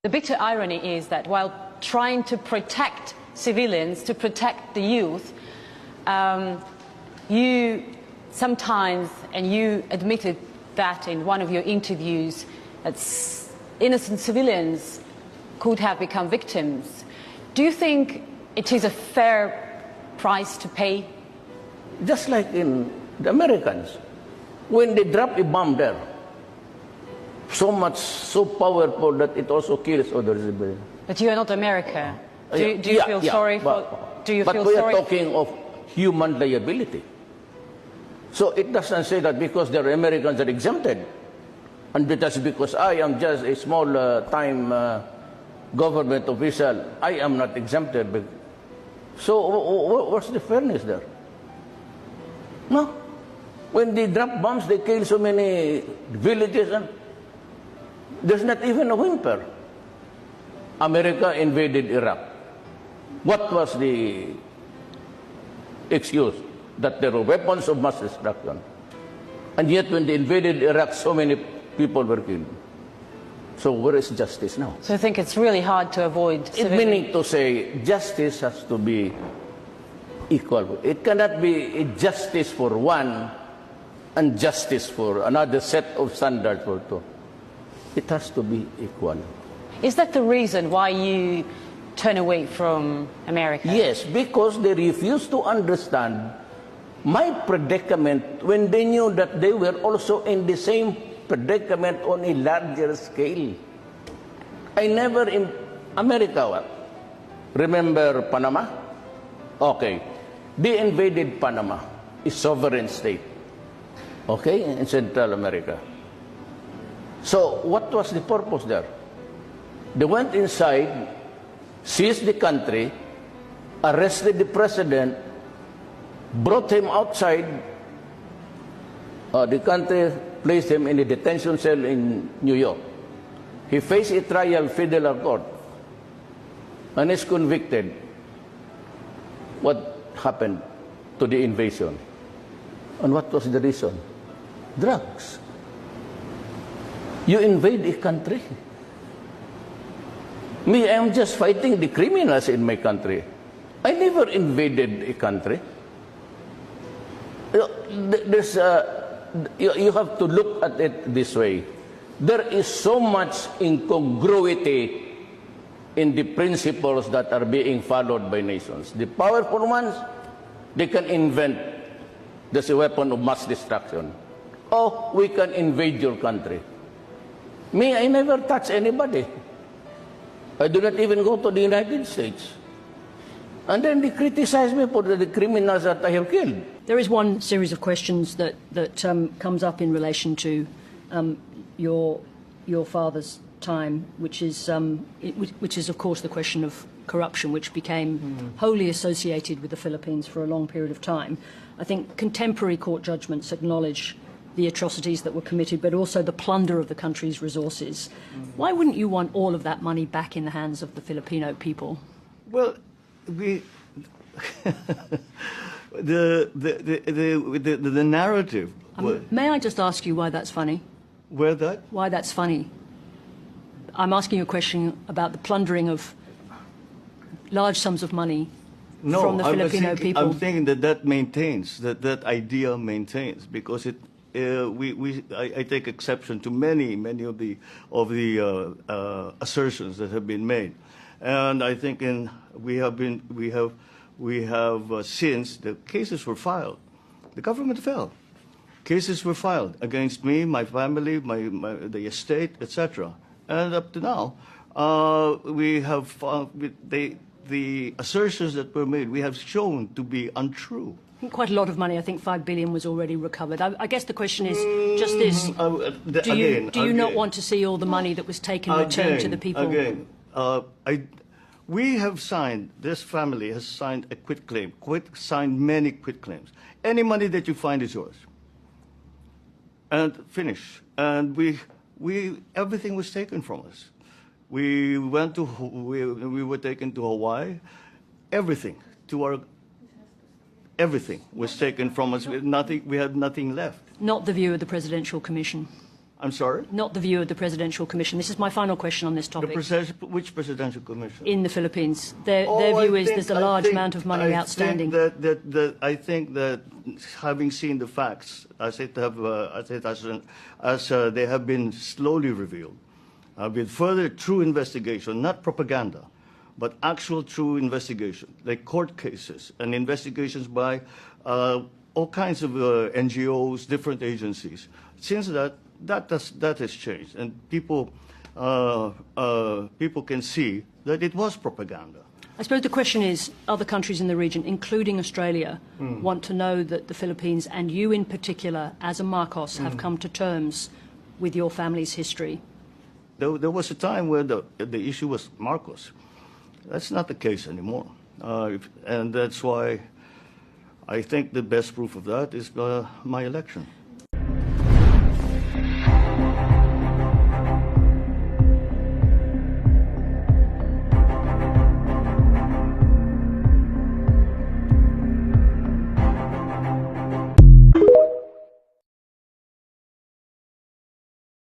The bitter irony is that while trying to protect civilians, to protect the youth, you sometimes, and you admitted that in one of your interviews, that innocent civilians could have become victims. Do you think it is a fair price to pay? Just like in the Americans, when they drop a bomb there, so powerful that it also kills other civilians. But you are not America. Do you feel sorry for? Do you but feel we sorry? are talking of human liability. So it doesn't say that because they're Americans are exempted, and that's because I am just a small time government official, I am not exempted. So what's the fairness there? No. When they drop bombs, they kill so many villages, and there's not even a whimper. America invaded Iraq. What was the excuse? That there were weapons of mass destruction. And yet when they invaded Iraq, so many people were killed. So where is justice now? So I think it's really hard to avoid It meaning to say justice has to be equal. It cannot be a justice for one and justice for another set of standards for two. It has to be equal. Is that the reason why you turn away from America? Yes, because they refuse to understand my predicament when they knew that they were also in the same predicament on a larger scale. I never in America, remember Panama? Okay, they invaded Panama, a sovereign state, okay, in Central America. So what was the purpose there? They went inside, seized the country, arrested the president, brought him outside the country, placed him in a detention cell in New York. He faced a trial federal court and is convicted. What happened to the invasion? And what was the reason? Drugs. You invade a country. Me, I am just fighting the criminals in my country. I never invaded a country. There's, you have to look at it this way. There is so much incongruity in the principles that are being followed by nations. The powerful ones, they can invent this weapon of mass destruction. Oh, we can invade your country. Me, I never touch anybody. I do not even go to the United States. And then they criticize me for the criminals that I have killed. There is one series of questions that comes up in relation to your father's time, which is of course the question of corruption, which became wholly associated with the Philippines for a long period of time. I think contemporary court judgments acknowledge the atrocities that were committed, but also the plunder of the country's resources. Why wouldn't you want all of that money back in the hands of the Filipino people? Well, the narrative. May I just ask you why that's funny? Where that? Why that's funny? I'm asking you a question about the plundering of large sums of money from the Filipino people. I'm thinking that maintains, that idea maintains, because it. I take exception to many of the assertions that have been made, and I think we have since the cases were filed, the government fell. Cases were filed against me, my family, the estate, etc. And up to now, we have the assertions that were made, we have shown to be untrue. Quite a lot of money. I think 5 billion was already recovered. I guess the question is just this: do you not want to see all the money that was taken returned to the people? Again, we have signed. This family has signed a quitclaim. Signed many quitclaims. Any money that you find is yours. And finish. And everything was taken from us. We went to. We were taken to Hawaii. Everything Everything was taken from us. We had nothing left. Not the view of the Presidential Commission. I'm sorry? Not the view of the Presidential Commission. This is my final question on this topic. Which Presidential Commission? In the Philippines. Their Oh, view I is think- there's a I large think- amount of money outstanding. I think that having seen the facts, as they have been slowly revealed, with further true investigation, not propaganda, but actual true investigation, like court cases and investigations by all kinds of NGOs, different agencies. Since that has changed, and people can see that it was propaganda. I suppose the question is, other countries in the region, including Australia, want to know that the Philippines, and you in particular, as a Marcos, have come to terms with your family's history. There was a time where the issue was Marcos. That's not the case anymore. And that's why I think the best proof of that is my election.